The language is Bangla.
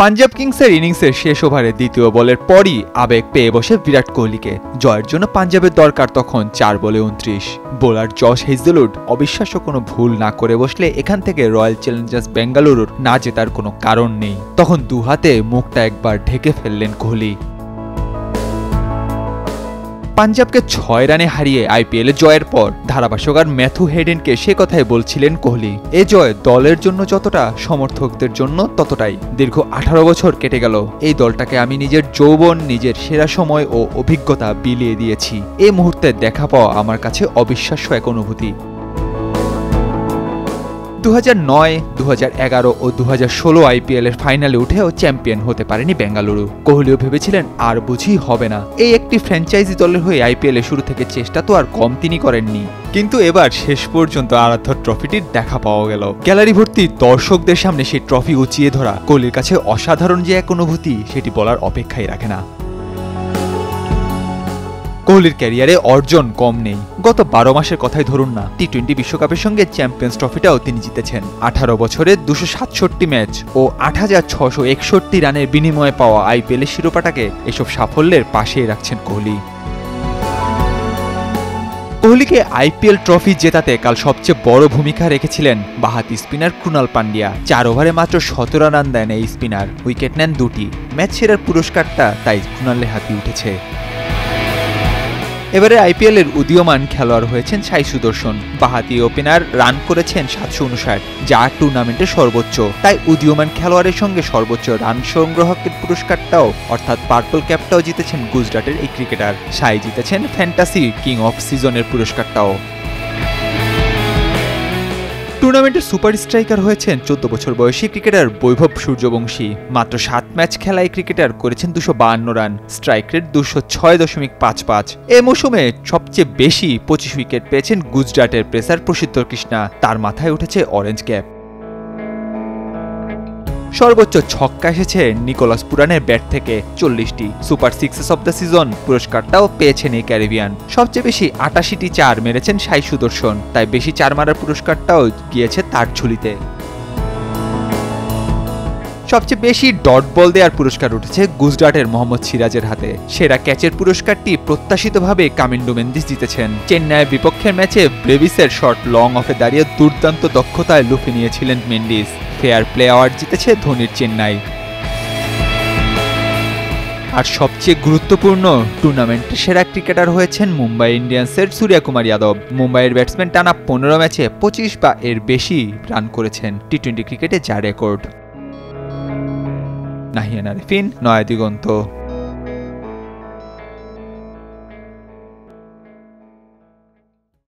পাঞ্জাব কিংসের ইনিংসের শেষ ওভারে দ্বিতীয় বলের পরই আবেগ পেয়ে বসে বিরাট কোহলিকে। জয়ের জন্য পাঞ্জাবের দরকার তখন 4 বলে 29। বোলার জশ হেজলউড অবিশ্বাস্য কোনো ভুল না করে বসলে এখান থেকে রয়্যাল চ্যালেঞ্জার্স বেঙ্গালুরুর না জেতার কোনো কারণ নেই। তখন দু হাতে মুখটা একবার ঢেকে ফেললেন কোহলি। পাঞ্জাবকে 6 রানে হারিয়ে আইপিএলে জয়ের পর ধারাভাষ্যকার ম্যাথু হেডেনকে সে কথাই বলছিলেন কোহলি। এ জয় দলের জন্য যতটা, সমর্থকদের জন্য ততটাই। দীর্ঘ 18 বছর কেটে গেল, এই দলটাকে আমি নিজের যৌবন, নিজের সেরা সময় ও অভিজ্ঞতা বিলিয়ে দিয়েছি। এই মুহূর্তে দেখা পাওয়া আমার কাছে অবিশ্বাস্য এক অনুভূতি। 2009, 2011 ও 2016 আইপিএলের ফাইনালে উঠেও চ্যাম্পিয়ন হতে পারেনি বেঙ্গালুরু। কোহলিও ভেবেছিলেন আর বুঝি হবে না। এই একটি ফ্র্যাঞ্চাইজি দলের হয়ে আইপিএলে শুরু থেকে চেষ্টা তো আর কম তিনি করেননি, কিন্তু এবার শেষ পর্যন্ত আরাধ্য ট্রফিটির দেখা পাওয়া গেল। গ্যালারি ভর্তি দর্শকদের সামনে সেই ট্রফি উঁচিয়ে ধরা কোহলির কাছে অসাধারণ যে এক অনুভূতি, সেটি বলার অপেক্ষাই রাখে না। কোহলির ক্যারিয়ারে অর্জন কম নেই। গত 12 মাসের কথাই ধরুন না, টি-20 বিশ্বকাপের সঙ্গে চ্যাম্পিয়ন্স ট্রফিটাও তিনি জিতেছেন। 18 বছরে 267 ম্যাচ ও 8661 রানের বিনিময়ে পাওয়া আইপিএলের শিরোপাটাকে এসব সাফল্যের পাশেই রাখছেন কোহলি। কোহলিকে আইপিএল ট্রফি জেতাতে কাল সবচেয়ে বড় ভূমিকা রেখেছিলেন বাঁহাতি স্পিনার ক্রুনাল পান্ডিয়া। 4 ওভারে মাত্র 17 রান দেন এই স্পিনার, উইকেট নেন 2টি। ম্যাচ সেরার পুরস্কারটা তাই ক্রুনালের হাতে উঠেছে। এবারে আইপিএলের উদীয়মান খেলোয়াড় হয়েছেন সাই সুদর্শন। বাঁহাতি ওপেনার রান করেছেন 759, যা টুর্নামেন্টের সর্বোচ্চ। তাই উদীয়মান খেলোয়াড়ের সঙ্গে সর্বোচ্চ রান সংগ্রাহকের পুরস্কারটাও অর্থাৎ পার্পল ক্যাপটাও জিতেছেন গুজরাটের এই ক্রিকেটার। সাই জিতেছেন ফ্যান্টাসি কিং অফ সিজনের পুরস্কারটাও। টুর্নামেন্টের সুপার স্ট্রাইকার হয়েছেন 14 বছর বয়সী ক্রিকেটার বৈভব সূর্যবংশী। মাত্র 7 ম্যাচ খেলায় ক্রিকেটার করেছেন 252 রান, স্ট্রাইক রেট 206.55। এ মৌসুমে সবচেয়ে বেশি 25 উইকেট পেয়েছেন গুজরাটের পেসার প্রসিদ্ধ কৃষ্ণা, তার মাথায় উঠেছে অরেঞ্জ ক্যাপ। সর্বোচ্চ ছক্কা এসেছে নিকোলাস পুরানের ব্যাট থেকে 40টি। Super sixes of the season পুরস্কারটাও পেয়েছেন এই ক্যারিবিয়ান। সবচেয়ে বেশি 88টি 4 মেরেছেন সাই সুদর্শন, তাই বেশি 4 মারার পুরস্কারটাও গিয়েছে তার ঝুলিতে। সবচেয়ে বেশি ডট বল দেওয়ার পুরস্কার উঠেছে গুজরাটের মোহাম্মদ সিরাজের হাতে। সেরা ক্যাচের পুরস্কারটি প্রত্যাশিতভাবে কামিন্ডু মেন্দিস জিতেছেন। চেন্নাইয়ের বিপক্ষের ম্যাচে ব্রেভিসের শট লং অফে দাঁড়িয়ে দুর্দান্ত দক্ষতায় লুফে নিয়েছিলেন মেন্ডিস। ফেয়ার প্লে অ্যাওয়ার্ড জিতেছে ধোনির চেন্নাই। আর সবচেয়ে গুরুত্বপূর্ণ, টুর্নামেন্টের সেরা ক্রিকেটার হয়েছেন মুম্বাই ইন্ডিয়ান্সের সূর্যকুমার যাদব। মুম্বাইয়ের ব্যাটসম্যান টানা 15 ম্যাচে 25 বা এর বেশি রান করেছেন, টি-20 ক্রিকেটে যা রেকর্ড। নাহিয়ান আরিফিন, নয়া দিগন্ত।